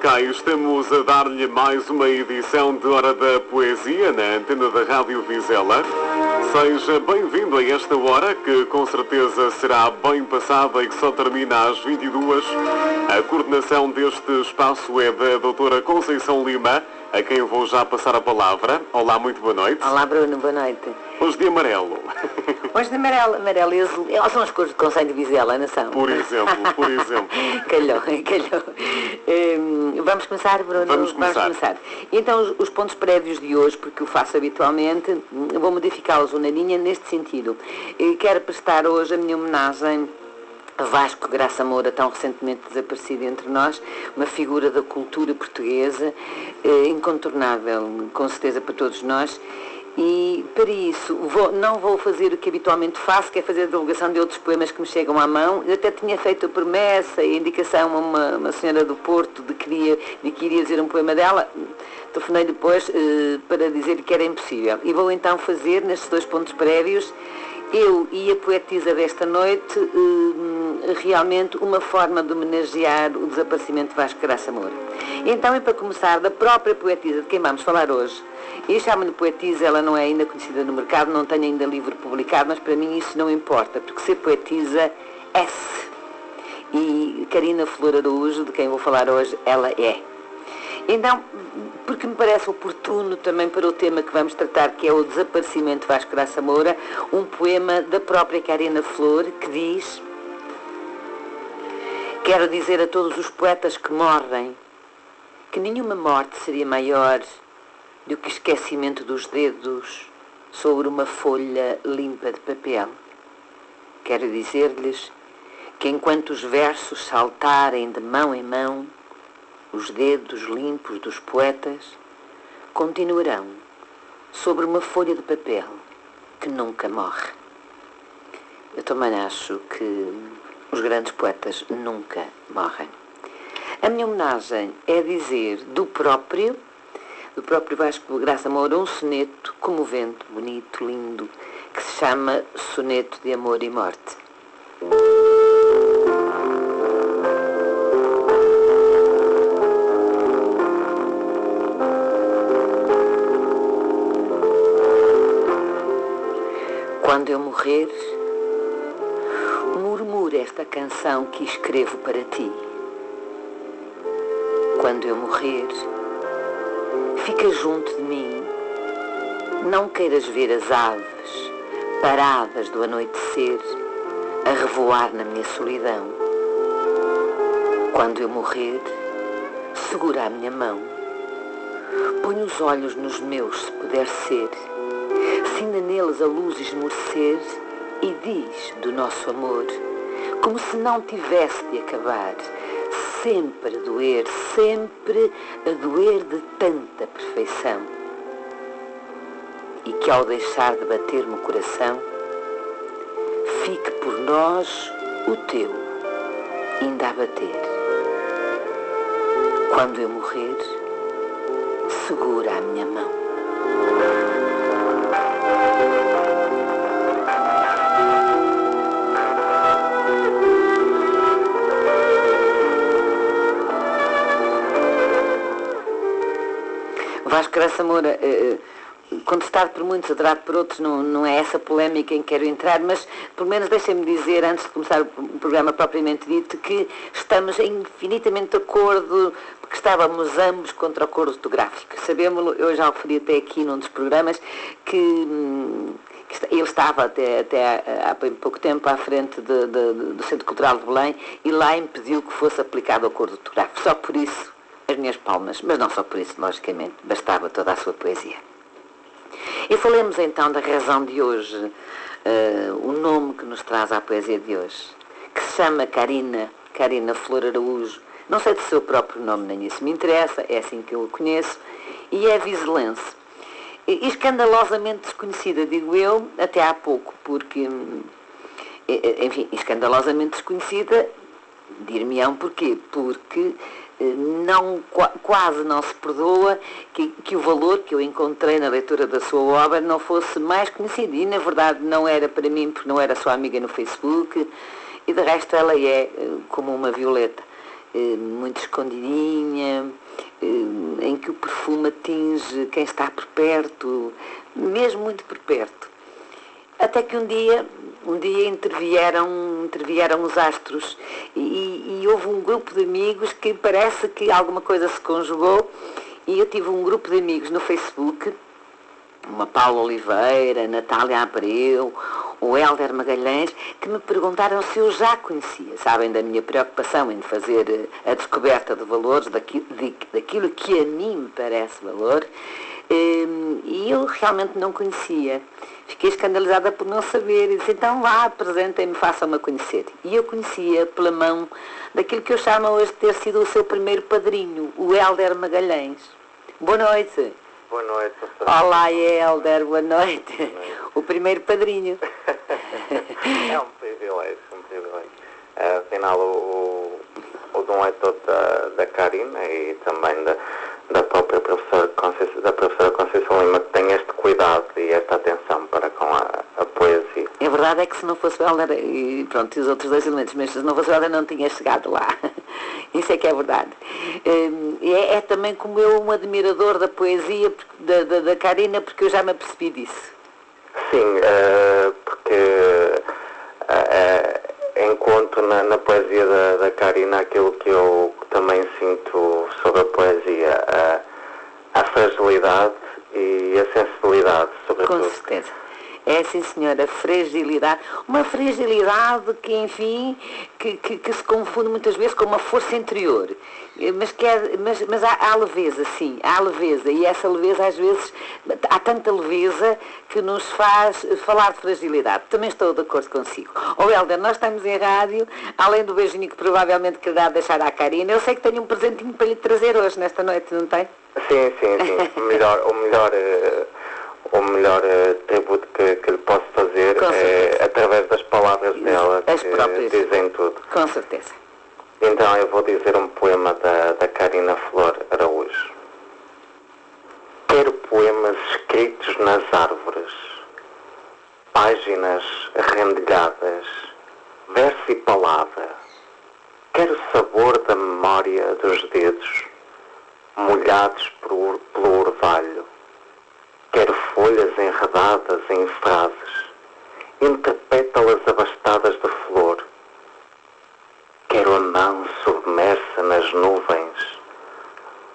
Cá estamos a dar-lhe mais uma edição de Hora da Poesia na antena da Rádio Vizela. Seja bem-vindo a esta hora, que com certeza será bem passada e que só termina às 22. A coordenação deste espaço é da doutora Conceição Lima, a quem eu vou já passar a palavra. Olá, muito boa noite. Olá, Bruno, boa noite. Hoje de amarelo. Hoje de amarelo e azul. Elas são as cores do Conselho de Vizela, não são? Por exemplo. Calhou. Vamos começar, Bruno? Vamos começar. Então, os pontos prévios de hoje, porque o faço habitualmente, vou modificá-los na linha neste sentido. Quero prestar hoje a minha homenagem a Vasco Graça Moura, tão recentemente desaparecido entre nós, uma figura da cultura portuguesa, incontornável, com certeza, para todos nós. E para isso não vou fazer o que habitualmente faço, que é fazer a divulgação de outros poemas que me chegam à mão. Eu até tinha feito a promessa e a indicação a uma senhora do Porto de que iria dizer um poema dela. Telefonei depois para dizer que era impossível. E vou então fazer, nestes dois pontos prévios, eu e a poetisa desta noite, realmente uma forma de homenagear o desaparecimento de Vasco Graça Moura. Então, e para começar, da própria poetisa de quem vamos falar hoje. Eu chamo-lhe poetisa, ela não é ainda conhecida no mercado, não tem ainda livro publicado, mas para mim isso não importa, porque ser poetisa é-se. E Carina Flor Araújo, de quem vou falar hoje, ela é. Então, porque me parece oportuno também para o tema que vamos tratar, que é o desaparecimento de Vasco Graça Moura, um poema da própria Carina Flor, que diz: quero dizer a todos os poetas que morrem que nenhuma morte seria maior do que o esquecimento dos dedos sobre uma folha limpa de papel. Quero dizer-lhes que enquanto os versos saltarem de mão em mão, os dedos limpos dos poetas continuarão sobre uma folha de papel que nunca morre. Eu também acho que os grandes poetas nunca morrem. A minha homenagem é dizer do próprio Vasco Graça Moura um soneto comovente, bonito, lindo, que se chama Soneto de Amor e Morte. Quando eu morrer, murmura esta canção que escrevo para ti. Quando eu morrer, fica junto de mim. Não queiras ver as aves paradas do anoitecer a revoar na minha solidão. Quando eu morrer, segura a minha mão. Põe os olhos nos meus, se puder ser. Acenda neles a luz esmorecer e diz do nosso amor, como se não tivesse de acabar, sempre a doer de tanta perfeição. E que ao deixar de bater no coração, fique por nós o teu, ainda a bater. Quando eu morrer, segura a minha mão. Vasco Graça Moura, contestado por muitos, adorado por outros, não é essa polémica em que quero entrar, mas pelo menos deixem-me dizer, antes de começar o programa propriamente dito, que estamos infinitamente de acordo, porque estávamos ambos contra o acordo ortográfico. Sabemos-lo, eu já o referi até aqui num dos programas, que ele estava até há pouco tempo à frente do Centro Cultural de Belém e lá impediu que fosse aplicado o acordo ortográfico. Só por isso as minhas palmas, mas não só por isso, logicamente, bastava toda a sua poesia. E falemos então da razão de hoje, o nome que nos traz à poesia de hoje, que se chama Carina Flor Araújo. Não sei do seu próprio nome, nem isso me interessa, é assim que eu o conheço, e é vizelense. E escandalosamente desconhecida, digo eu, até há pouco, porque, enfim, escandalosamente desconhecida, dir-me-ão porquê? Porque quase não se perdoa que o valor que eu encontrei na leitura da sua obra não fosse mais conhecido. E, na verdade, não era para mim, porque não era sua amiga no Facebook, e de resto ela é como uma violeta. muito escondidinha, em que o perfume atinge quem está por perto, mesmo muito por perto. Até que um dia intervieram os astros e houve um grupo de amigos que parece que alguma coisa se conjugou, e eu tive um grupo de amigos no Facebook, uma Paula Oliveira, Natália Abreu, o Hélder Magalhães, que me perguntaram se eu já conhecia. Sabem da minha preocupação em fazer a descoberta de valores, daquilo que a mim me parece valor, e eu realmente não conhecia. Fiquei escandalizada por não saber e disse, então vá, apresentem-me, façam-me a conhecer. E eu conhecia pela mão daquilo que eu chamo hoje de ter sido o seu primeiro padrinho, o Hélder Magalhães. Boa noite. Boa noite. Olá, Hélder, boa noite. O primeiro padrinho. É um privilégio, Afinal, o dom é todo da Karina e também da própria professora Conceição Lima, que tem este cuidado e esta atenção para com a poesia. A verdade é que se não fosse o Hélder, e pronto, e os outros dois elementos, mas se não fosse o Hélder não tinha chegado lá. Isso é que é verdade. É também como eu um admirador da poesia da Karina, porque eu já me apercebi disso. Sim, porque encontro na poesia da Karina aquilo que eu também sinto sobre a poesia, a fragilidade e a sensibilidade, sobretudo. Com certeza. É, sim, senhora, fragilidade. Uma fragilidade que, enfim, que se confunde muitas vezes com uma força interior. Mas há leveza, sim, há leveza. E essa leveza, às vezes, há tanta leveza que nos faz falar de fragilidade. Também estou de acordo consigo. Hélder, nós estamos em rádio, além do beijinho que provavelmente quererá deixar à Karina, eu sei que tenho um presentinho para lhe trazer hoje, nesta noite, não tem? Sim. O melhor tributo que lhe posso fazer é através das palavras dela, que dizem tudo. Com certeza. Então eu vou dizer um poema da Karina Flor Araújo. Quero poemas escritos nas árvores, páginas rendilhadas, verso e palavra. Quero o sabor da memória dos dedos, molhados pelo orvalho. Quero folhas enredadas em frases, entre pétalas abastadas de flor. Quero a mão submersa nas nuvens,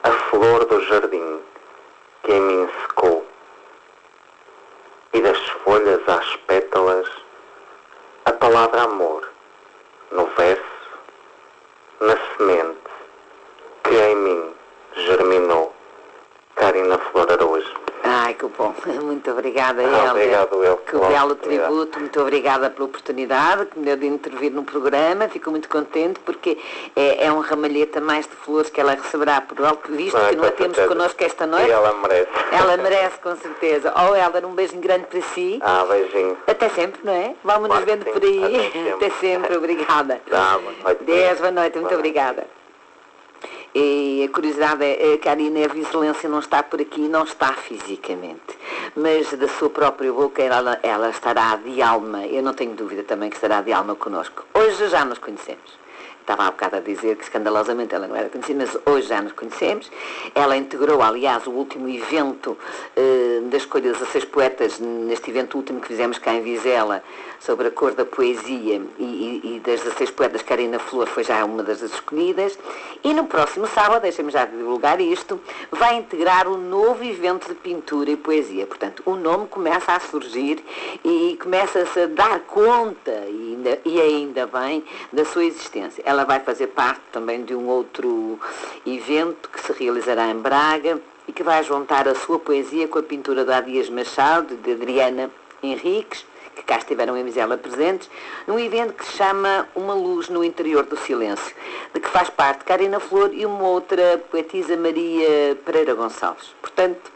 a flor do jardim que em mim secou. E das folhas às pétalas, a palavra amor, no verso, na semente que em mim germinou. Karina Flor Araújo. Ai, que bom. Muito obrigada, Hélder. Obrigado, eu. Que belo tributo. Muito obrigada pela oportunidade que me deu de intervir no programa. Fico muito contente porque é um ramalhete a mais de flores que ela receberá por alto, visto que não a temos connosco esta noite. E ela merece. Ela merece, com certeza. Hélder, um beijinho grande para si. Beijinho. Até sempre, não é? Vamos nos vendo por aí. Até sempre. Obrigada. Boa noite. Boa noite. Muito obrigada. E a curiosidade é que a Karina Eva Excelência não está por aqui, não está fisicamente, mas da sua própria boca ela estará de alma. Eu não tenho dúvida também que estará de alma connosco. Hoje já nos conhecemos. Estava há bocado a dizer que escandalosamente ela não era conhecida, mas hoje já nos conhecemos. Ela integrou, aliás, o último evento da escolha das 6 poetas, neste evento último que fizemos cá em Vizela, sobre a cor da poesia, e das 16 poetas, Karina Flor foi já uma das escolhidas. E no próximo sábado, deixem-me já divulgar isto, vai integrar um novo evento de pintura e poesia. Portanto, o nome começa a surgir e começa-se a dar conta, e ainda bem, da sua existência. Ela vai fazer parte também de um outro evento que se realizará em Braga e que vai juntar a sua poesia com a pintura de Dias Machado, de Adriana Henriques, que cá estiveram em Vizela presentes, num evento que se chama Uma Luz no Interior do Silêncio, de que faz parte Karina Flor e uma outra poetisa, Maria Pereira Gonçalves. Portanto,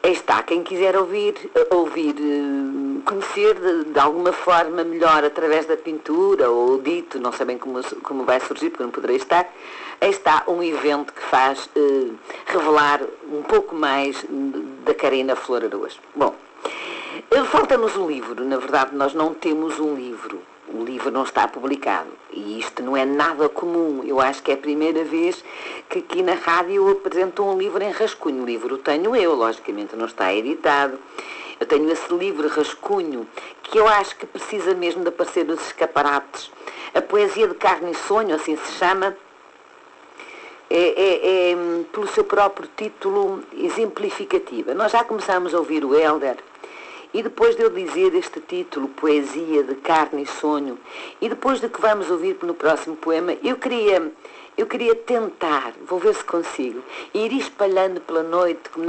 aí está, quem quiser ouvir, conhecer de alguma forma melhor através da pintura ou dito, não sei bem como vai surgir, porque não poderei estar, aí está um evento que faz revelar um pouco mais da Karina Flor Araújo. Bom, falta-nos um livro, na verdade nós não temos um livro. o livro não está publicado. E isto não é nada comum. Eu acho que é a primeira vez que aqui na rádio apresentam um livro em rascunho. O livro o tenho eu, logicamente não está editado. Eu tenho esse livro rascunho, que eu acho que precisa mesmo de aparecer nos escaparates. A poesia de carne e sonho, assim se chama, é pelo seu próprio título, exemplificativa. Nós já começamos a ouvir o Hélder, e depois de eu dizer este título, Poesia de Carne e Sonho, e depois de que vamos ouvir no próximo poema, eu queria tentar, vou ver se consigo, ir espalhando pela noite, como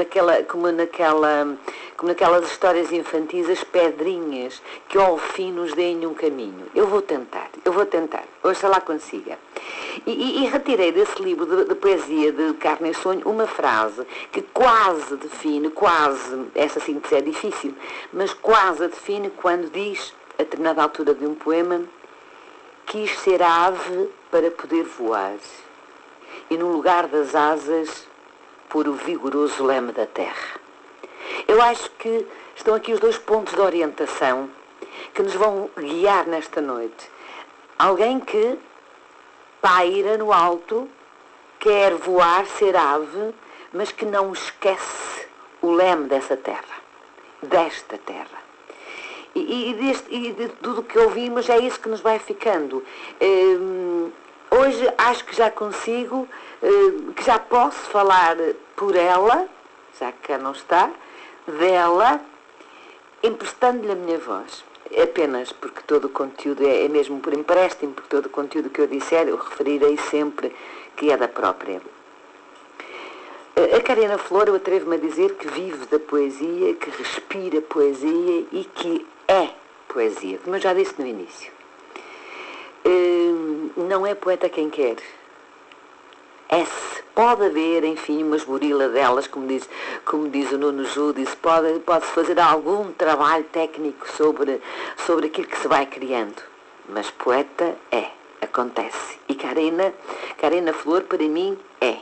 naquelas histórias infantis, as pedrinhas que ao fim nos deem um caminho. Eu vou tentar, oxalá consiga. E retirei desse livro de poesia de Carne e Sonho uma frase que quase define, essa sim que é difícil, mas quase a define quando diz, a determinada altura de um poema, quis ser ave para poder voar, e no lugar das asas pôr o vigoroso leme da terra. Eu acho que estão aqui os dois pontos de orientação que nos vão guiar nesta noite. Alguém que paira no alto, quer voar, ser ave, mas que não esquece o leme dessa terra, desta terra. E de tudo o que ouvimos é isso que nos vai ficando. Hoje acho que já consigo, que já posso falar por ela, já que cá não está, dela, emprestando-lhe a minha voz. Apenas porque todo o conteúdo é mesmo por empréstimo, porque todo o conteúdo que eu disser eu referirei sempre que é da própria. A Karina Flor, eu atrevo-me a dizer que vive da poesia, que respira poesia e que é poesia, como eu já disse no início. Não é poeta quem quer. Pode haver, enfim, uma esborila delas, como diz o Nuno Júdice, pode-se fazer algum trabalho técnico sobre aquilo que se vai criando. Mas poeta acontece. E Karina Flor, para mim, é.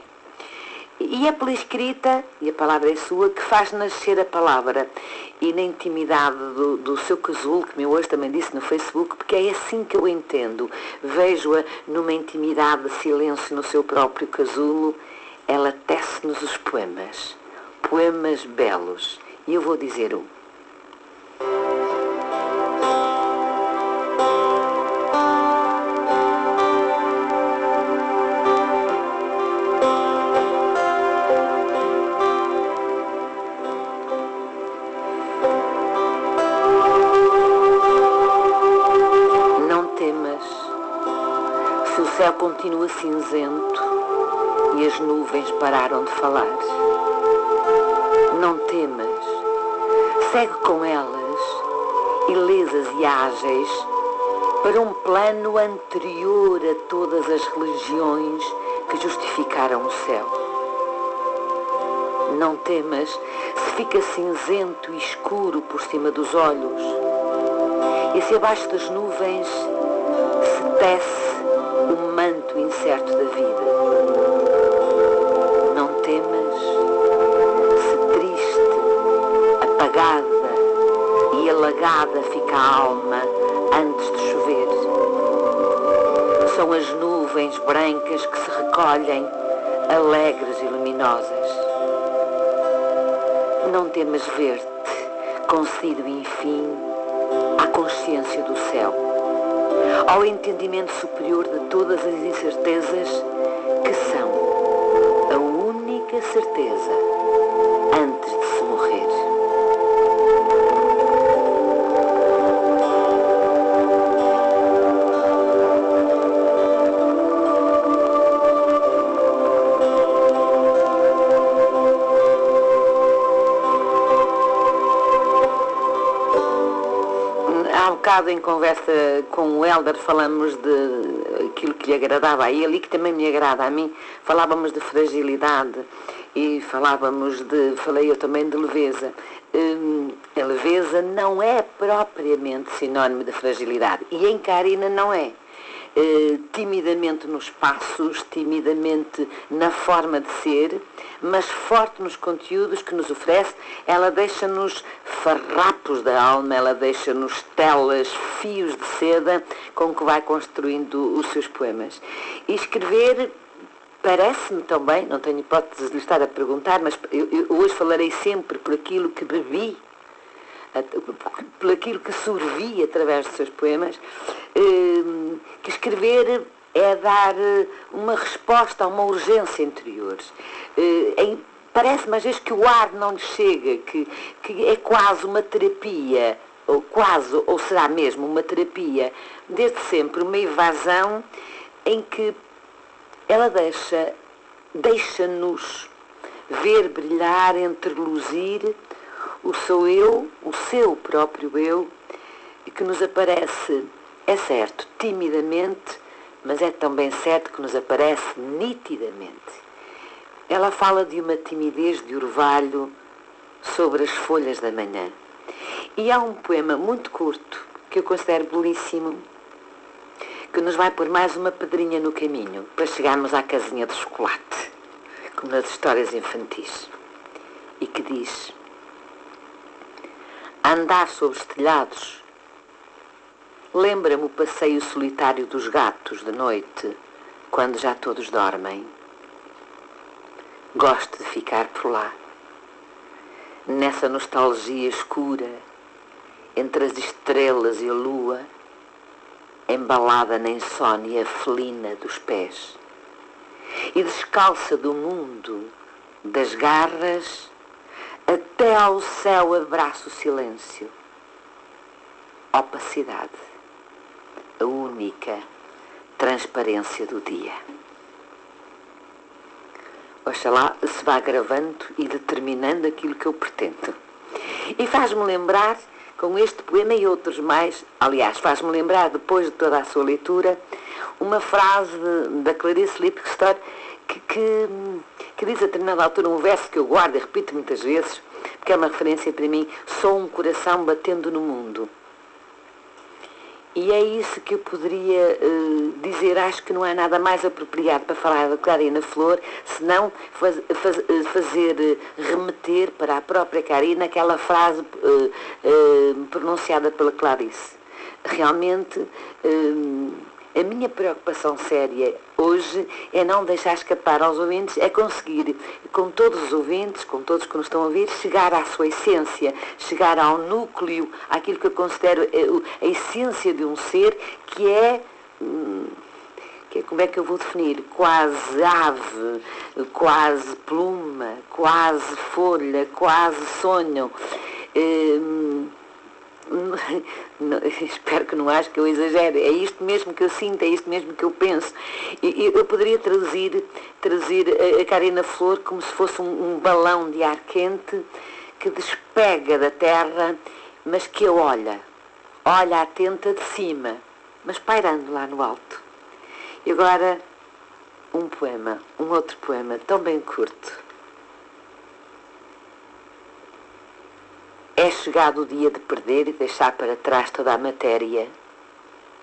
E é pela escrita, e a palavra é sua, que faz nascer a palavra. E na intimidade do seu casulo, que me hoje também disse no Facebook, porque é assim que eu entendo. Vejo-a numa intimidade de silêncio no seu próprio casulo, ela tece-nos os poemas. Poemas belos. E eu vou dizer um. O céu continua cinzento e as nuvens pararam de falar. Não temas, segue com elas, ilesas e ágeis, para um plano anterior a todas as religiões que justificaram o céu. Não temas se fica cinzento e escuro por cima dos olhos, e se abaixo das nuvens se tece o manto incerto da vida. Não temas se triste, apagada e alagada fica a alma antes de chover. São as nuvens brancas que se recolhem, alegres e luminosas. Não temas ver-te, concedido enfim à consciência do céu, ao entendimento superior de todas as incertezas que são a única certeza antes de se morrer. Há bocado em conversa com o Hélder falamos de aquilo que lhe agradava a ele e que também me agrada a mim. Falávamos de fragilidade e falei eu também de leveza. A leveza não é propriamente sinónimo de fragilidade e em Karina não é. timidamente nos passos, timidamente na forma de ser, mas forte nos conteúdos que nos oferece. Ela deixa-nos farrapos da alma, ela deixa-nos telas, fios de seda com que vai construindo os seus poemas. E escrever, parece-me também, não tenho hipótese de lhe estar a perguntar, mas eu hoje falarei sempre por aquilo que bebi, por aquilo que sorvi através dos seus poemas, que escrever é dar uma resposta a uma urgência interior. Parece-me às vezes que o ar não lhe chega, que é quase uma terapia, ou será mesmo uma terapia, desde sempre, uma evasão em que ela deixa-nos ver brilhar, entreluzir o seu próprio eu, que nos aparece, é certo, timidamente, mas é também certo que nos aparece nitidamente. Ela fala de uma timidez de orvalho sobre as folhas da manhã. E há um poema muito curto, que eu considero belíssimo, que nos vai pôr mais uma pedrinha no caminho para chegarmos à casinha de chocolate, como nas histórias infantis, e que diz: andar sobre os telhados lembra-me o passeio solitário dos gatos de noite, quando já todos dormem. Gosto de ficar por lá, nessa nostalgia escura, entre as estrelas e a lua, embalada na insônia felina dos pés, e descalça do mundo, das garras, até ao céu abraço o silêncio. Opacidade, a única transparência do dia. Oxalá se vá gravando e determinando aquilo que eu pretendo. E faz-me lembrar, com este poema e outros mais, aliás, faz-me lembrar, depois de toda a sua leitura, uma frase da Clarice Lispector que diz a determinada altura um verso que eu guardo e repito muitas vezes, porque é uma referência para mim: sou um coração batendo no mundo. E é isso que eu poderia dizer. Acho que não há nada mais apropriado para falar da Karina Flor, senão fazer remeter para a própria Karina aquela frase pronunciada pela Clarice. Realmente, a minha preocupação séria hoje é não deixar escapar aos ouvintes, é conseguir, com todos os ouvintes, com todos que nos estão a ouvir, chegar à sua essência, chegar ao núcleo, àquilo que eu considero a essência de um ser, que é, como é que eu vou definir? Quase ave, quase pluma, quase folha, quase sonho. Espero que não ache que eu exagere. É isto mesmo que eu sinto, é isto mesmo que eu penso. E eu poderia traduzir a Karina Flor como se fosse um balão de ar quente que despega da terra, mas que olha atenta de cima, mas pairando lá no alto. E agora um outro poema tão bem curto. É chegado o dia de perder e deixar para trás toda a matéria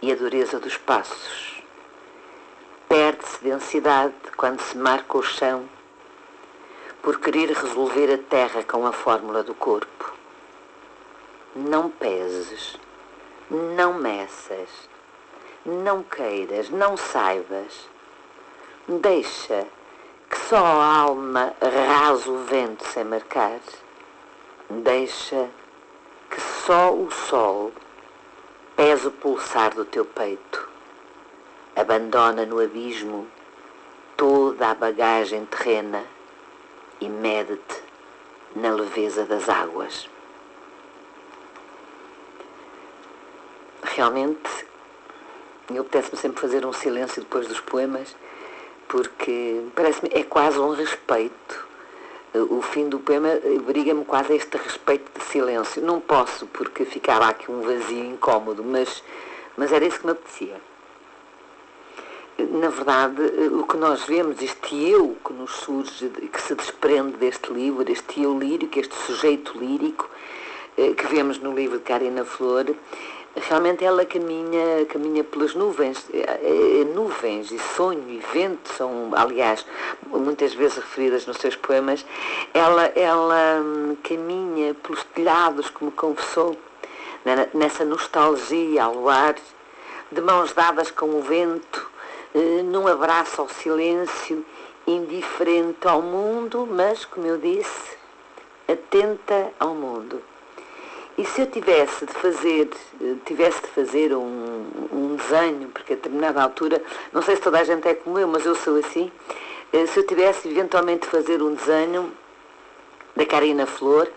e a dureza dos passos. Perde-se densidade quando se marca o chão por querer resolver a terra com a fórmula do corpo. Não peses, não meças, não queiras, não saibas. Deixa que só a alma rase o vento sem marcar. Deixa que só o sol pese o pulsar do teu peito. Abandona no abismo toda a bagagem terrena e mede-te na leveza das águas. Realmente, eu apetece-me sempre fazer um silêncio depois dos poemas, porque parece-me é quase um respeito. O fim do poema obriga-me quase a este respeito de silêncio. Não posso, porque ficava aqui um vazio incómodo, mas era isso que me apetecia. Na verdade, o que nós vemos, este eu que nos surge, que se desprende deste livro, este eu lírico, este sujeito lírico, que vemos no livro de Karina Flor, realmente ela caminha pelas nuvens, nuvens e sonho e vento são, aliás, muitas vezes referidas nos seus poemas. Ela caminha pelos telhados, como confessou, nessa nostalgia ao luar, de mãos dadas com o vento, num abraço ao silêncio, indiferente ao mundo, mas, como eu disse, atenta ao mundo. E se eu tivesse de fazer um desenho, porque a determinada altura, não sei se toda a gente é como eu, mas eu sou assim, se eu tivesse eventualmente de fazer um desenho da Carina Flor,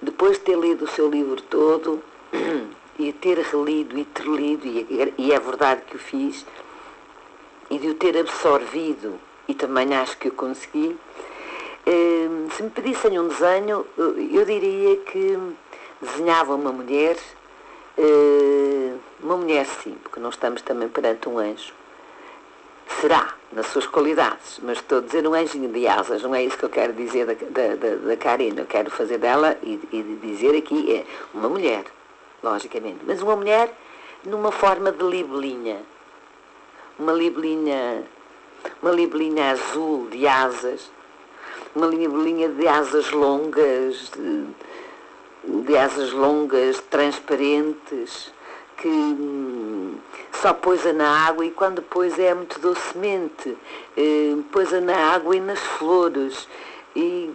depois de ter lido o seu livro todo, e ter relido e ter lido, e é verdade que o fiz, e de o ter absorvido, e também acho que o consegui, se me pedissem um desenho, eu diria que desenhava uma mulher sim, porque não estamos também perante um anjo. Será, nas suas qualidades, mas estou a dizer um anjinho de asas, não é isso que eu quero dizer da Karina. Eu quero fazer dela e dizer aqui é uma mulher, logicamente, mas uma mulher numa forma de libelinha. Uma libelinha azul de asas, uma libelinha de asas longas, de asas longas, transparentes, que só pôs-a na água, e quando pôs é muito docemente, pôs-a na água e nas flores, e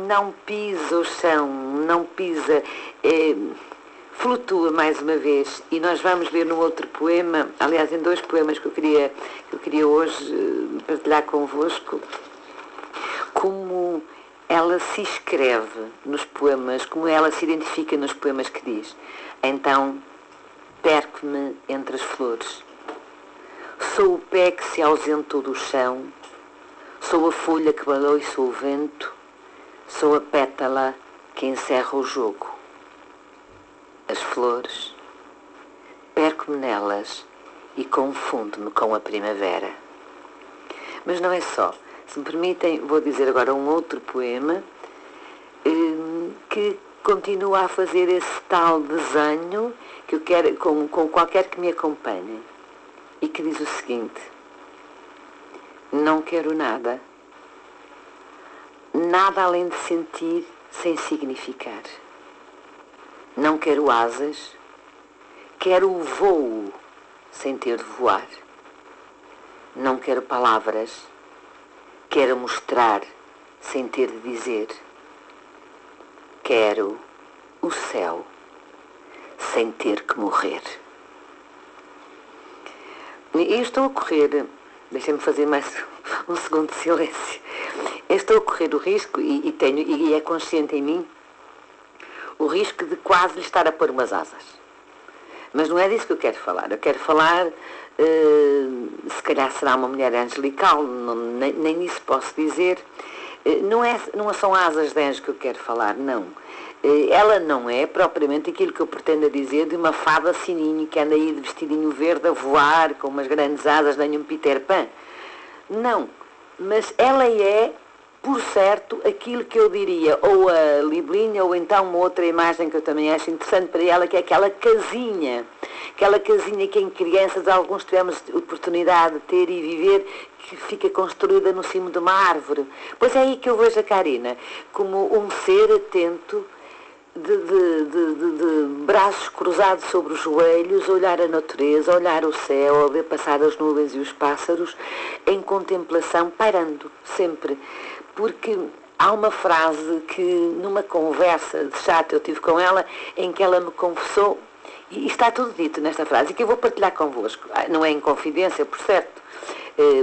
não pisa o chão, não pisa, flutua mais uma vez. E nós vamos ver no outro poema, aliás em dois poemas que eu queria hoje partilhar convosco, como ela se escreve nos poemas, como ela se identifica nos poemas que diz. Então, perco-me entre as flores. Sou o pé que se ausentou do chão, sou a folha que balouça o vento, sou a pétala que encerra o jogo. As flores, perco-me nelas e confundo-me com a primavera. Mas não é só. Se me permitem, vou dizer agora um outro poema que continua a fazer esse tal desenho que eu quero com qualquer que me acompanhe, e que diz o seguinte: não quero nada, nada além de sentir sem significar. Não quero asas, quero o voo sem ter de voar. Não quero palavras, quero mostrar sem ter de dizer. Quero o céu sem ter que morrer. E eu estou a correr, deixem-me fazer mais um segundo de silêncio. Eu estou a correr o risco, e é consciente em mim, o risco de quase lhe estar a pôr umas asas. Mas não é disso que eu quero falar. Eu quero falar, se calhar será uma mulher angelical, nem isso posso dizer. Não são asas de anjo que eu quero falar, não. Ela não é propriamente aquilo que eu pretendo dizer de uma fada sininho que anda aí de vestidinho verde a voar com umas grandes asas, nem um Peter Pan. Não, mas ela é, por certo, aquilo que eu diria, ou a libelinha, ou então uma outra imagem que eu também acho interessante para ela, que é aquela casinha que em crianças alguns tivemos oportunidade de ter e viver, que fica construída no cimo de uma árvore. Pois é aí que eu vejo a Karina, como um ser atento, de braços cruzados sobre os joelhos, olhar a natureza, olhar o céu, a ver passar as nuvens e os pássaros, em contemplação, pairando sempre. Porque há uma frase que, numa conversa de chat eu tive com ela, em que ela me confessou, e está tudo dito nesta frase, e que eu vou partilhar convosco. Não é em confidência, por certo,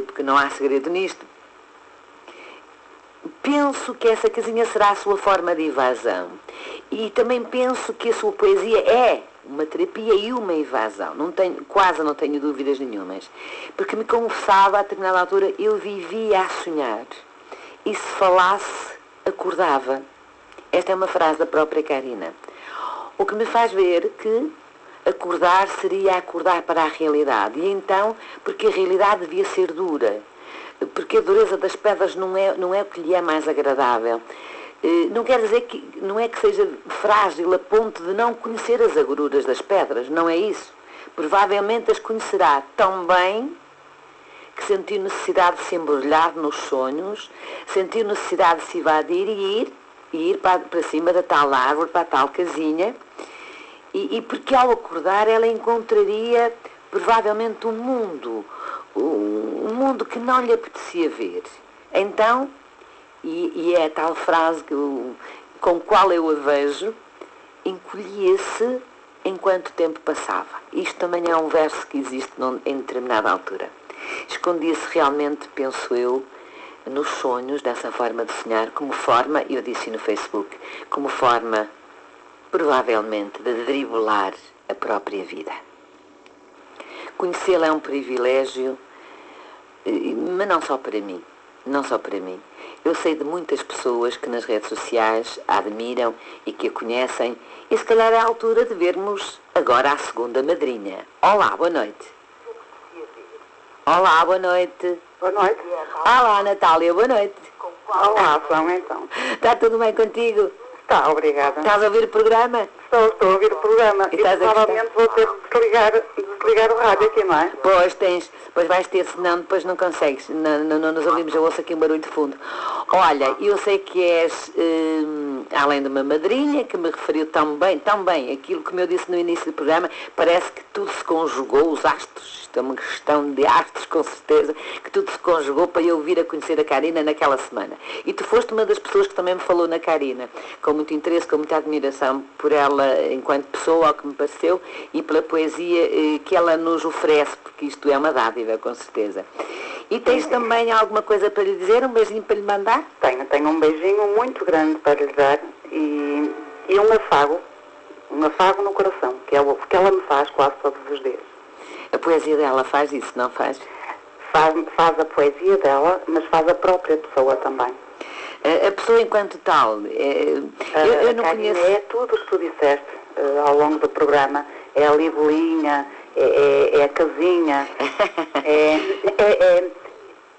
porque não há segredo nisto. Penso que essa casinha será a sua forma de evasão. E também penso que a sua poesia é uma terapia e uma evasão. Quase não tenho dúvidas nenhumas. Porque me confessava, a determinada altura, eu vivia a sonhar. E se falasse, acordava. Esta é uma frase da própria Karina. O que me faz ver que acordar seria acordar para a realidade. E então, porque a realidade devia ser dura. Porque a dureza das pedras não é o que lhe é mais agradável. Não quer dizer que, não é que seja frágil a ponto de não conhecer as agruras das pedras, não é isso. Provavelmente as conhecerá tão bem que sentiu necessidade de se embrulhar nos sonhos, sentiu necessidade de se evadir e ir para cima da tal árvore, para a tal casinha, e porque ao acordar ela encontraria provavelmente um mundo que não lhe apetecia ver. Então, e é a tal frase com qual eu a vejo, encolhia-se enquanto o tempo passava. Isto também é um verso que existe em determinada altura. Escondia-se realmente, penso eu, nos sonhos, dessa forma de sonhar, como forma, eu disse no Facebook, como forma, provavelmente, de driblar a própria vida. Conhecê-la é um privilégio, mas não só para mim. Não só para mim. Eu sei de muitas pessoas que nas redes sociais a admiram e que a conhecem, e se calhar é a altura de vermos agora a segunda madrinha. Olá, boa noite. Olá, boa noite. Boa noite. Olá, Natália, boa noite. Olá, João, então. Está tudo bem contigo? Está, obrigada. Estás a ouvir o programa? Estou a ouvir o programa e provavelmente vou ter de desligar o rádio aqui, não é? Pois vais ter, senão depois não consegues. Não nos ouvimos, eu ouço aqui um barulho de fundo. Olha, eu sei que és, além de uma madrinha, que me referiu tão bem, aquilo que eu disse no início do programa, parece que tudo se conjugou, os astros, isto é uma questão de astros com certeza, que tudo se conjugou para eu vir a conhecer a Karina naquela semana. E tu foste uma das pessoas que também me falou na Karina, com muito interesse, com muita admiração por ela enquanto pessoa, ao que me pareceu, e pela poesia que ela nos oferece, porque isto é uma dádiva, com certeza. E tens também alguma coisa para lhe dizer, um beijinho para lhe mandar? Tenho um beijinho muito grande para lhe dar e um afago no coração, que é o que ela me faz quase todos os dias. A poesia dela faz isso, não faz? Faz a poesia dela, mas faz a própria pessoa também. A pessoa enquanto tal, eu não conheço... É tudo o que tu disseste ao longo do programa, é a libelinha, é a casinha,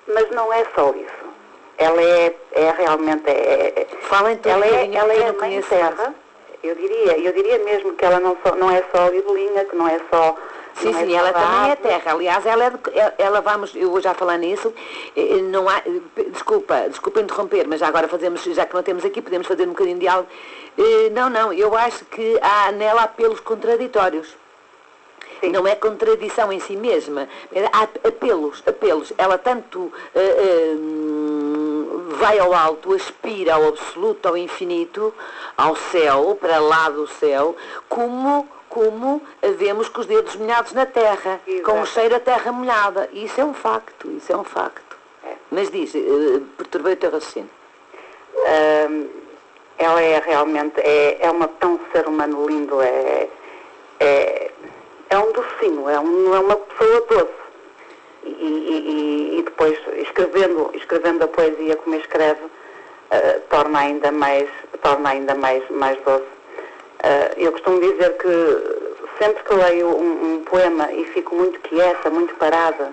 mas não é só isso. Ela é realmente... Fala então, ela é a mãe terra. Eu diria mesmo que ela não é só a libelinha, que não é só... Sim, ela também é terra. Aliás, ela vamos, eu vou já falar nisso, não há, desculpa interromper, mas agora fazemos, já que não temos aqui, podemos fazer um bocadinho de diálogo. Não, eu acho que há nela apelos contraditórios. Sim. Não é contradição em si mesma, há apelos. Ela tanto vai ao alto, aspira ao absoluto, ao infinito, ao céu, para lá do céu, como vemos com os dedos molhados na terra, exato, com o cheiro a terra molhada. E isso é um facto. É. Mas diz, perturbei o teu raciocínio. Ela é realmente, é um ser humano lindo, é um docinho, é uma pessoa doce. E depois, escrevendo a poesia como escreve, torna ainda mais doce. Eu costumo dizer que sempre que leio um poema e fico muito quieta, muito parada,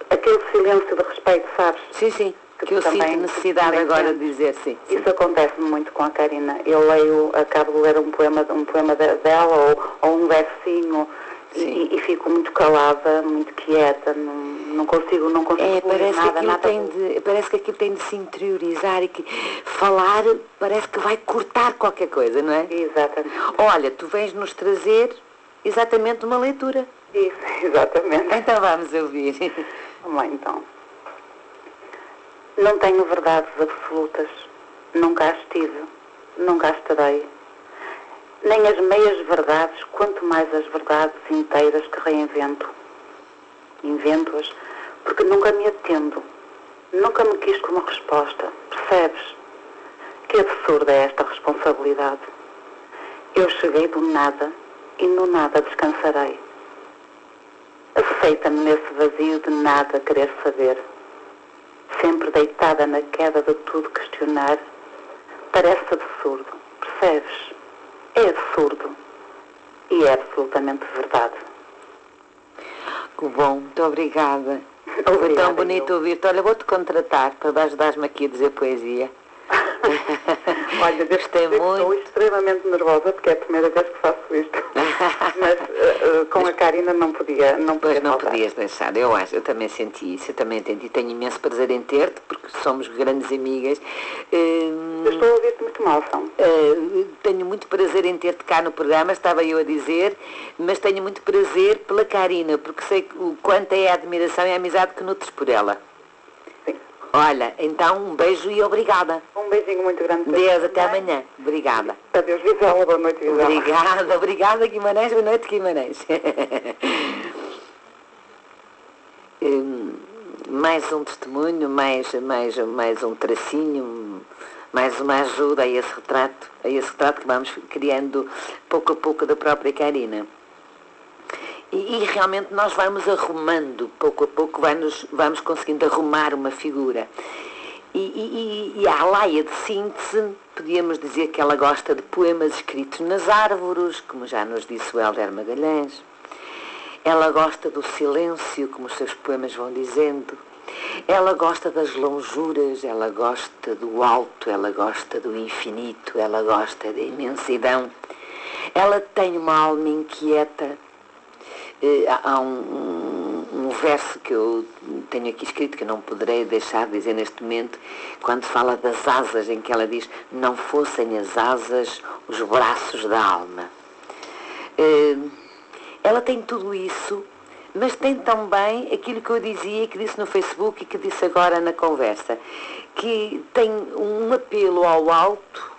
aquele silêncio de respeito, sabes? Sim, que eu sinto necessidade agora de dizer, sim. Isso acontece muito com a Karina. Eu acabo de ler um poema dela ou um versinho e fico muito calada, muito quieta, não consigo parece que aquilo tem de se interiorizar e que falar parece que vai cortar qualquer coisa, não é? Exatamente. Olha, tu vens nos trazer exatamente uma leitura. Isso, exatamente. Então vamos ouvir. Vamos lá, então. Não tenho verdades absolutas, nunca as tive, nunca as terei. Nem as meias verdades, quanto mais as verdades inteiras que reinvento. Invento-as porque nunca me atendo, nunca me quis como resposta. Percebes? Que absurda é esta responsabilidade. Eu cheguei do nada e no nada descansarei. Aceita-me nesse vazio de nada querer saber. Sempre deitada na queda de tudo questionar. Parece absurdo, percebes? É absurdo e é absolutamente verdade. Que bom, muito obrigada. Foi tão bonito ouvir-te. Olha, vou-te contratar para ajudares-me aqui a dizer poesia. Olha, gostei estou muito. extremamente nervosa porque é a primeira vez que faço isto. Mas com a Karina não podia Pois não faltar. podias deixar, eu também senti isso, eu também entendi. Tenho imenso prazer em ter-te, porque somos grandes amigas. Eu estou a ouvir-te muito mal, São. Tenho muito prazer em ter-te cá no programa, estava eu a dizer, mas tenho muito prazer pela Karina, porque sei o quanto é a admiração e a amizade que nutres por ela. Sim. Olha, então um beijo e obrigada. Um beijinho muito grande. Deus, até amanhã. Obrigada. Adeus, Gisela. Boa noite, Gisela. Obrigada, Guimarães. Boa noite, Guimarães. Mais um testemunho, mais um tracinho, mais uma ajuda a esse retrato que vamos criando pouco a pouco da própria Karina. E realmente nós vamos arrumando, pouco a pouco vamos conseguindo arrumar uma figura. E a Alaia de síntese, podíamos dizer que ela gosta de poemas escritos nas árvores, como já nos disse o Hélder Magalhães. Ela gosta do silêncio, como os seus poemas vão dizendo. Ela gosta das lonjuras, ela gosta do alto, ela gosta do infinito, ela gosta da imensidão. Ela tem uma alma inquieta. Há um verso que eu tenho aqui escrito, que eu não poderei deixar de dizer neste momento, quando fala das asas, em que ela diz: não fossem as asas os braços da alma. Ela tem tudo isso, mas tem também aquilo que eu dizia, que disse no Facebook e que disse agora na conversa, que tem um apelo ao alto,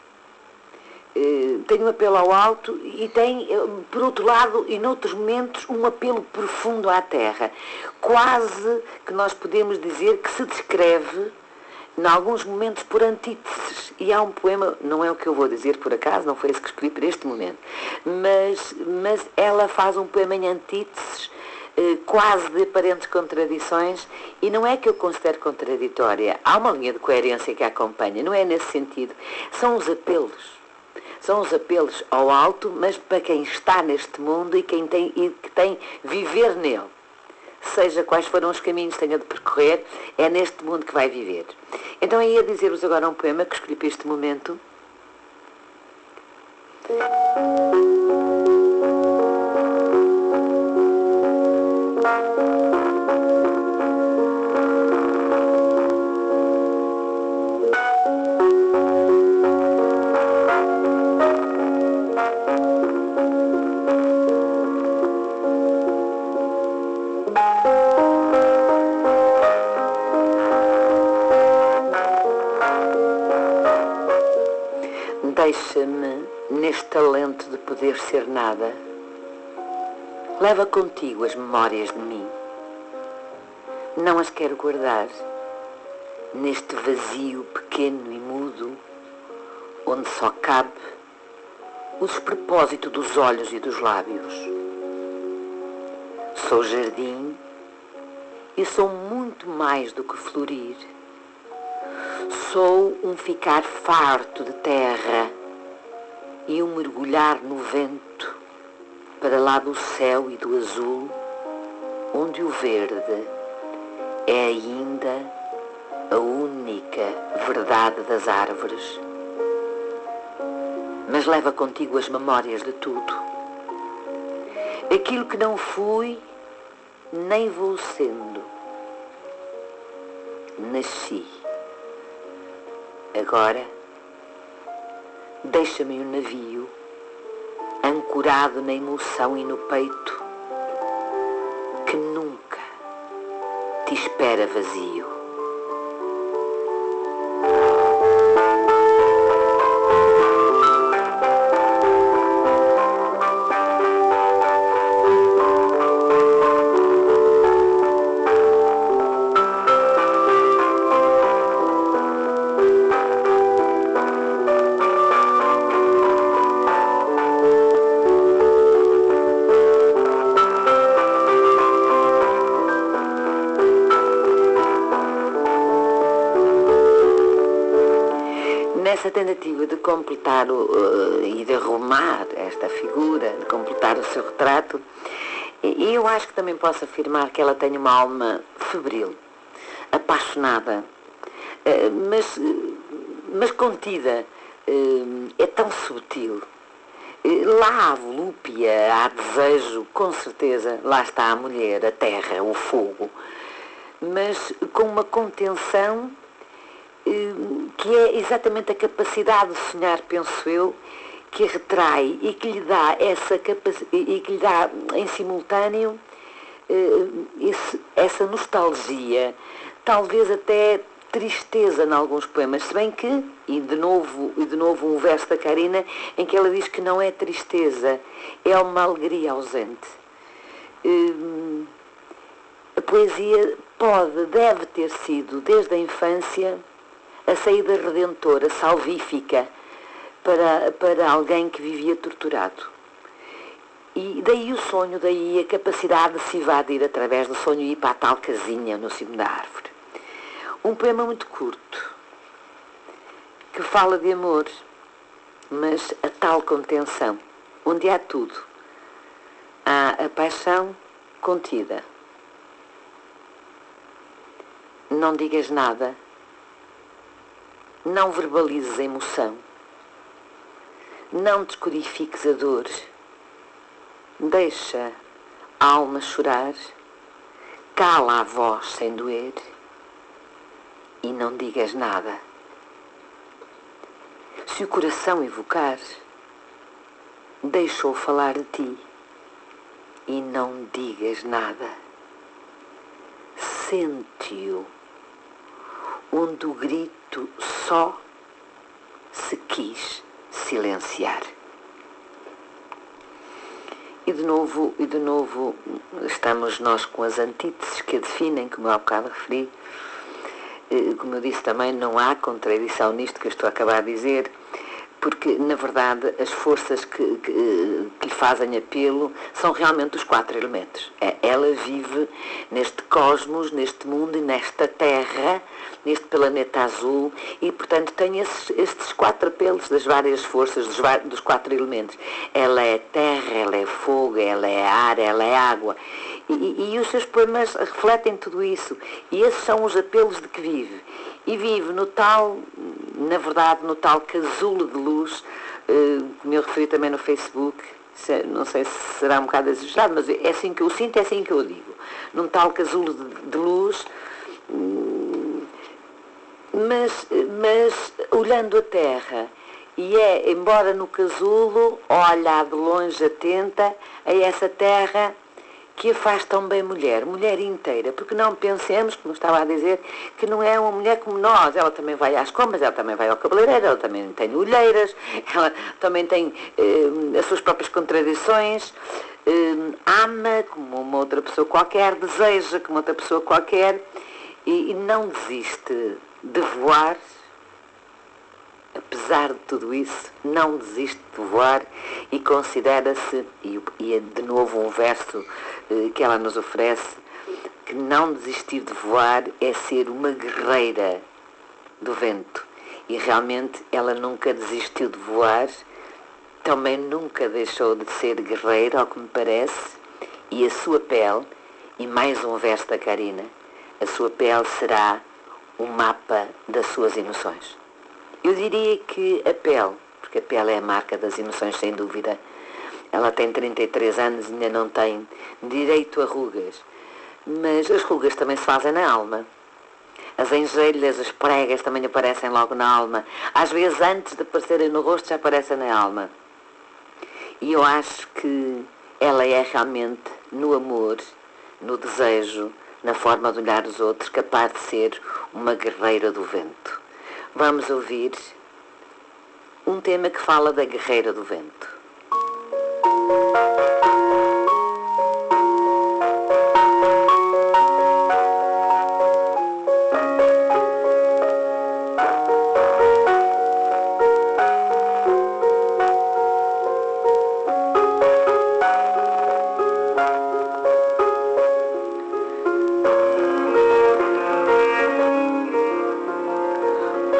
e tem, por outro lado, e noutros momentos, um apelo profundo à terra. Quase que nós podemos dizer que se descreve, em alguns momentos, por antíteses. E há um poema, não é o que eu vou dizer por acaso, não foi esse que escolhi para este momento, mas ela faz um poema em antíteses, quase de aparentes contradições, e não é que eu considere contraditória. Há uma linha de coerência que a acompanha, não é nesse sentido. São os apelos ao alto, mas para quem está neste mundo e que tem viver nele. Seja quais foram os caminhos que tenha de percorrer, é neste mundo que vai viver. Então eu ia dizer-vos agora um poema que escolhi para este momento. Deixa-me, neste talento de poder ser nada, leva contigo as memórias de mim. Não as quero guardar neste vazio pequeno e mudo, onde só cabe o despropósito dos olhos e dos lábios. Sou jardim e sou muito mais do que florir. Sou um ficar farto de terra e um mergulhar no vento para lá do céu e do azul, onde o verde é ainda a única verdade das árvores. Mas leva contigo as memórias de tudo. Aquilo que não fui, nem vou sendo. Nasci. Agora, deixa-me um navio, ancorado na emoção e no peito, que nunca te espera vazio. Nessa tentativa de completar e de arrumar esta figura, de completar o seu retrato, eu acho que também posso afirmar que ela tem uma alma febril, apaixonada, mas mas contida, é tão subtil. Lá há volúpia, há desejo, com certeza, lá está a mulher, a terra, o fogo, mas com uma contenção que é exatamente a capacidade de sonhar, penso eu, que a retrai e que lhe dá essa e que lhe dá em simultâneo essa nostalgia, talvez até tristeza em alguns poemas, se bem que, e de novo um verso da Carina em que ela diz que não é tristeza, é uma alegria ausente. A poesia deve ter sido, desde a infância, a saída redentora, salvífica, para alguém que vivia torturado. E daí o sonho, daí a capacidade de se evadir através do sonho e ir para a tal casinha no cimo da árvore. Um poema muito curto, que fala de amor, mas a tal contenção, onde há tudo. Há a paixão contida. Não digas nada, não verbalizes a emoção, não descodifiques a dor, deixa a alma chorar, cala a voz sem doer e não digas nada. Se o coração evocar, deixa-o falar de ti e não digas nada. Sente-o, onde o grito só se quis silenciar. E de novo, estamos nós com as antíteses que a definem, como eu há bocado referi. Como eu disse também, não há contradição nisto que eu estou a acabar de dizer, porque, na verdade, as forças que lhe fazem apelo são realmente os 4 elementos. Ela vive neste cosmos, neste mundo e nesta terra, neste planeta azul, e, portanto, tem estes 4 apelos das várias forças, dos 4 elementos. Ela é terra, ela é fogo, ela é ar, ela é água. E os seus poemas refletem tudo isso. E esses são os apelos de que vive. E vive no tal, na verdade, no tal casulo de luz, como eu referi também no Facebook, não sei se será um bocado exagerado, mas é assim que eu sinto, é assim que eu digo. Num tal casulo de luz, mas olhando a terra, e embora no casulo, olha de longe, atenta a essa terra que a faz tão bem mulher inteira, porque não pensemos, como estava a dizer, que não é uma mulher como nós. Ela também vai às compras, ela também vai ao cabeleireiro, ela também tem olheiras, ela também tem as suas próprias contradições, ama como uma outra pessoa qualquer, deseja como outra pessoa qualquer, e não desiste de voar. Apesar de tudo isso, não desiste de voar e considera-se, e é de novo um verso que ela nos oferece, que não desistir de voar é ser uma guerreira do vento. E realmente ela nunca desistiu de voar, também nunca deixou de ser guerreira, ao que me parece, e a sua pele, e mais um verso da Carina, a sua pele será um mapa das suas emoções. Eu diria que a pele, porque a pele é a marca das emoções, sem dúvida. Ela tem 33 anos e ainda não tem direito a rugas. Mas as rugas também se fazem na alma. As engelhas, as pregas também aparecem logo na alma. Às vezes, antes de aparecerem no rosto, já aparecem na alma. E eu acho que ela é realmente, no amor, no desejo, na forma de olhar os outros, capaz de ser uma guerreira do vento. Vamos ouvir um tema que fala da guerreira do vento.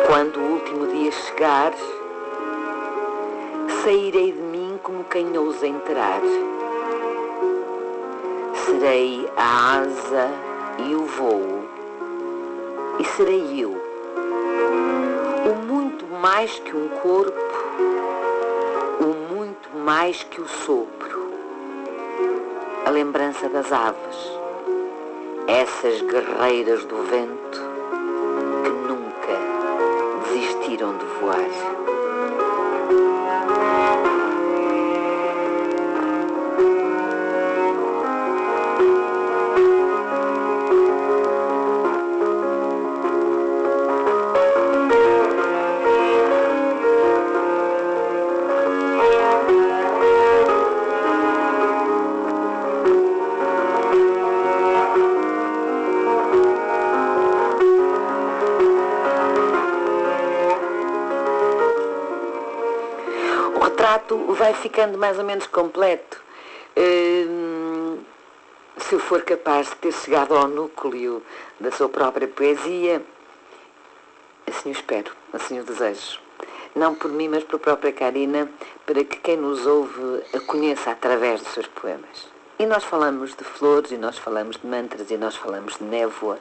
Quando o último dia chegar, sairei de mim como quem ousa entrar. Serei a asa e o voo, e serei eu, o muito mais que um corpo, o muito mais que o sopro, a lembrança das aves, essas guerreiras do vento que nunca desistiram de voar. Vai ficando mais ou menos completo. Se eu for capaz de ter chegado ao núcleo da sua própria poesia, assim o espero, assim o desejo. Não por mim, mas por própria Karina, para que quem nos ouve a conheça através dos seus poemas. E nós falamos de flores, e nós falamos de mantras, e nós falamos de névoa,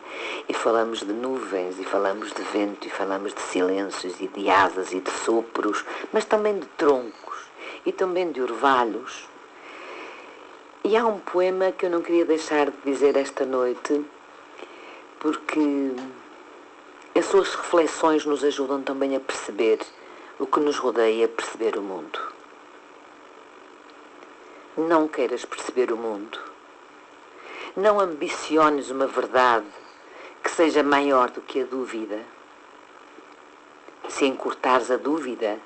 e falamos de nuvens, e falamos de vento, e falamos de silêncios, e de asas, e de sopros, mas também de troncos, e também de orvalhos. E há um poema que eu não queria deixar de dizer esta noite, porque as suas reflexões nos ajudam também a perceber o que nos rodeia, a perceber o mundo. Não queiras perceber o mundo. Não ambiciones uma verdade que seja maior do que a dúvida. Se encurtares a dúvida,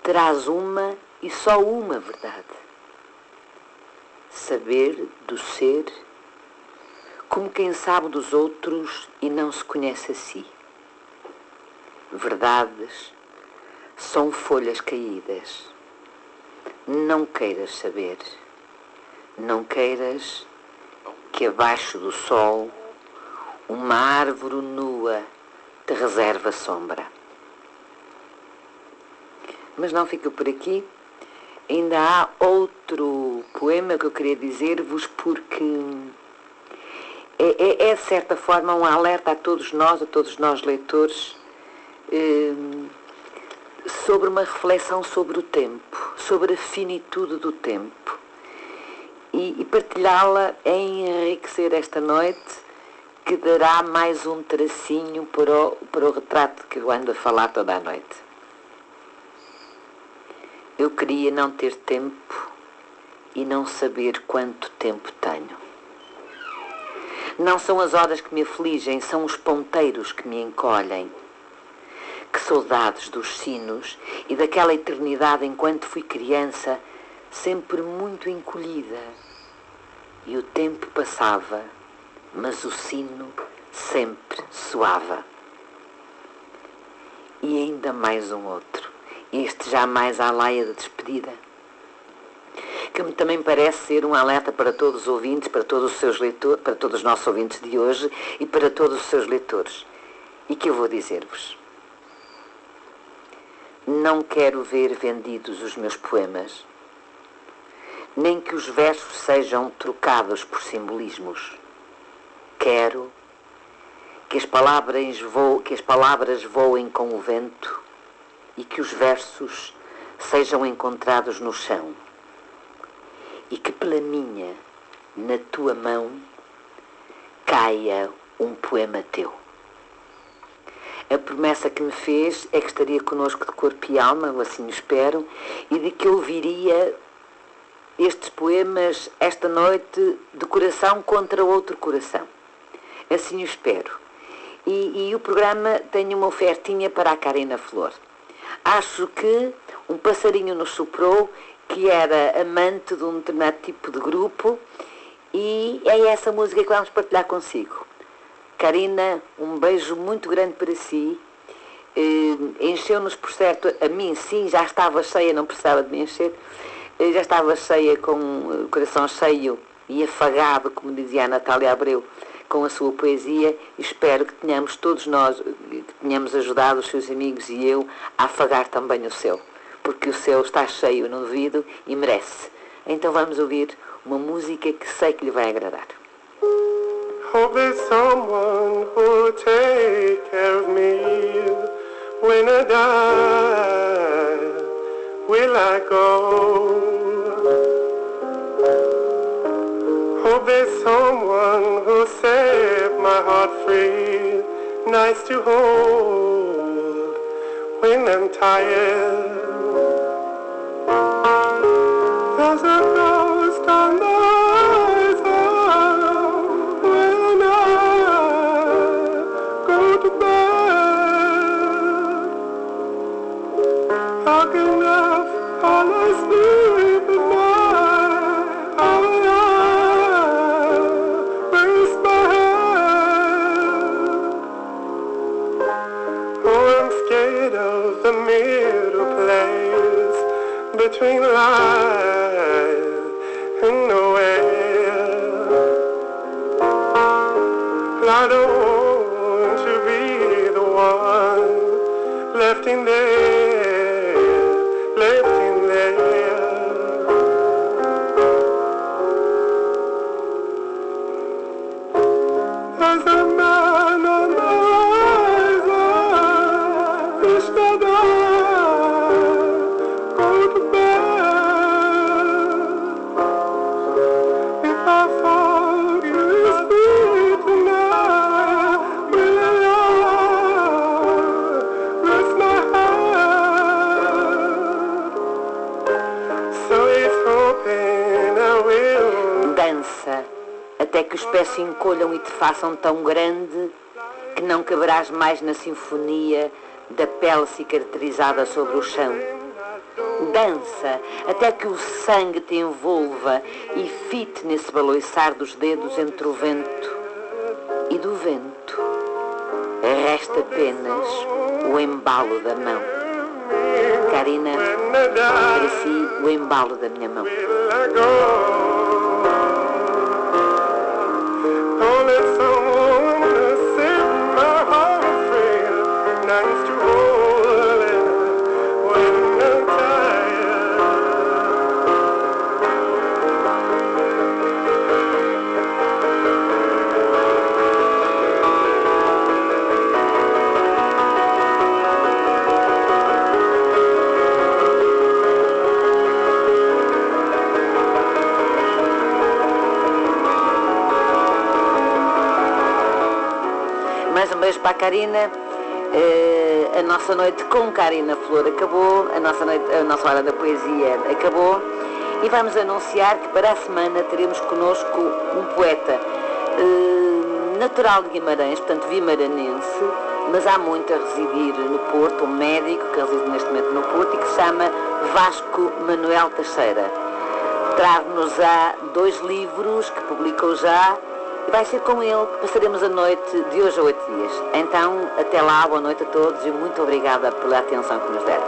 terás uma e só uma verdade. Saber do ser, como quem sabe dos outros e não se conhece a si. Verdades são folhas caídas. Não queiras saber. Não queiras que abaixo do sol uma árvore nua te reserva sombra. Mas não fica por aqui. Ainda há outro poema que eu queria dizer-vos, porque é de certa forma um alerta a todos nós leitores, sobre uma reflexão sobre o tempo, sobre a finitude do tempo, e partilhá-la é enriquecer esta noite, que dará mais um tracinho para o retrato que eu ando a falar toda a noite. Eu queria não ter tempo e não saber quanto tempo tenho. Não são as horas que me afligem, são os ponteiros que me encolhem. Que saudades dos sinos e daquela eternidade enquanto fui criança, sempre muito encolhida. E o tempo passava, mas o sino sempre soava. E ainda mais um outro. Este já mais à laia de despedida, que me também parece ser um alerta para todos os ouvintes, para todos os seus leitores, para todos os nossos ouvintes de hoje e para todos os seus leitores. E que eu vou dizer-vos. Não quero ver vendidos os meus poemas, nem que os versos sejam trocados por simbolismos. Quero que as palavras voem com o vento e que os versos sejam encontrados no chão, e que pela minha, na tua mão, caia um poema teu. A promessa que me fez é que estaria connosco de corpo e alma, ou assim o espero, e de que ouviria estes poemas esta noite de coração contra outro coração. Assim o espero. E o programa tem uma ofertinha para a Karina Flor. Acho que um passarinho nos soprou que era amante de um determinado tipo de grupo, e é essa música que vamos partilhar consigo. Karina, um beijo muito grande para si. Encheu-nos por certo, a mim sim, já estava cheia, não precisava de me encher, já estava cheia, com o coração cheio e afagado, como dizia a Natália Abreu, com a sua poesia. Espero que tenhamos todos nós, que tenhamos ajudado os seus amigos e eu a afagar também o seu, porque o seu está cheio no ouvido e merece. Então vamos ouvir uma música que sei que lhe vai agradar. Hope there's someone who'll take care of me when I die. nice to hold when I'm tired. There's a ghost on the horizon when I go to bed. I can never fall asleep at night. I raise my head. Oh, I'm scared of the middle place between life and nowhere. I don't want to be the one left in there, left in there. There's a man on the horizon, wish that I go to bed. If I fall in his feet tonight, will I rest my head? So he's hoping I will. Dança, até que os pés se encolham e te façam tão grande que não caberás mais na sinfonia da pele cicatrizada sobre o chão. Dança, até que o sangue te envolva e fite nesse baloiçar dos dedos entre o vento e do vento. Resta apenas o embalo da mão. Karina, para si, o embalo da minha mão. Only someone to set my heart free. Nice to hold it when I'm tired. Mais um beijo para a Karina. A nossa noite com Karina Flor acabou, a nossa hora da poesia acabou e vamos anunciar que para a semana teremos connosco um poeta natural de Guimarães, portanto vimaranense, mas há muito a residir no Porto, um médico que reside neste momento no Porto e que se chama Vasco Manuel Teixeira. Trago-nos-á 2 livros que publicou já. E vai ser com ele que passaremos a noite de hoje a 8 dias. Então, até lá, boa noite a todos e muito obrigada pela atenção que nos deram.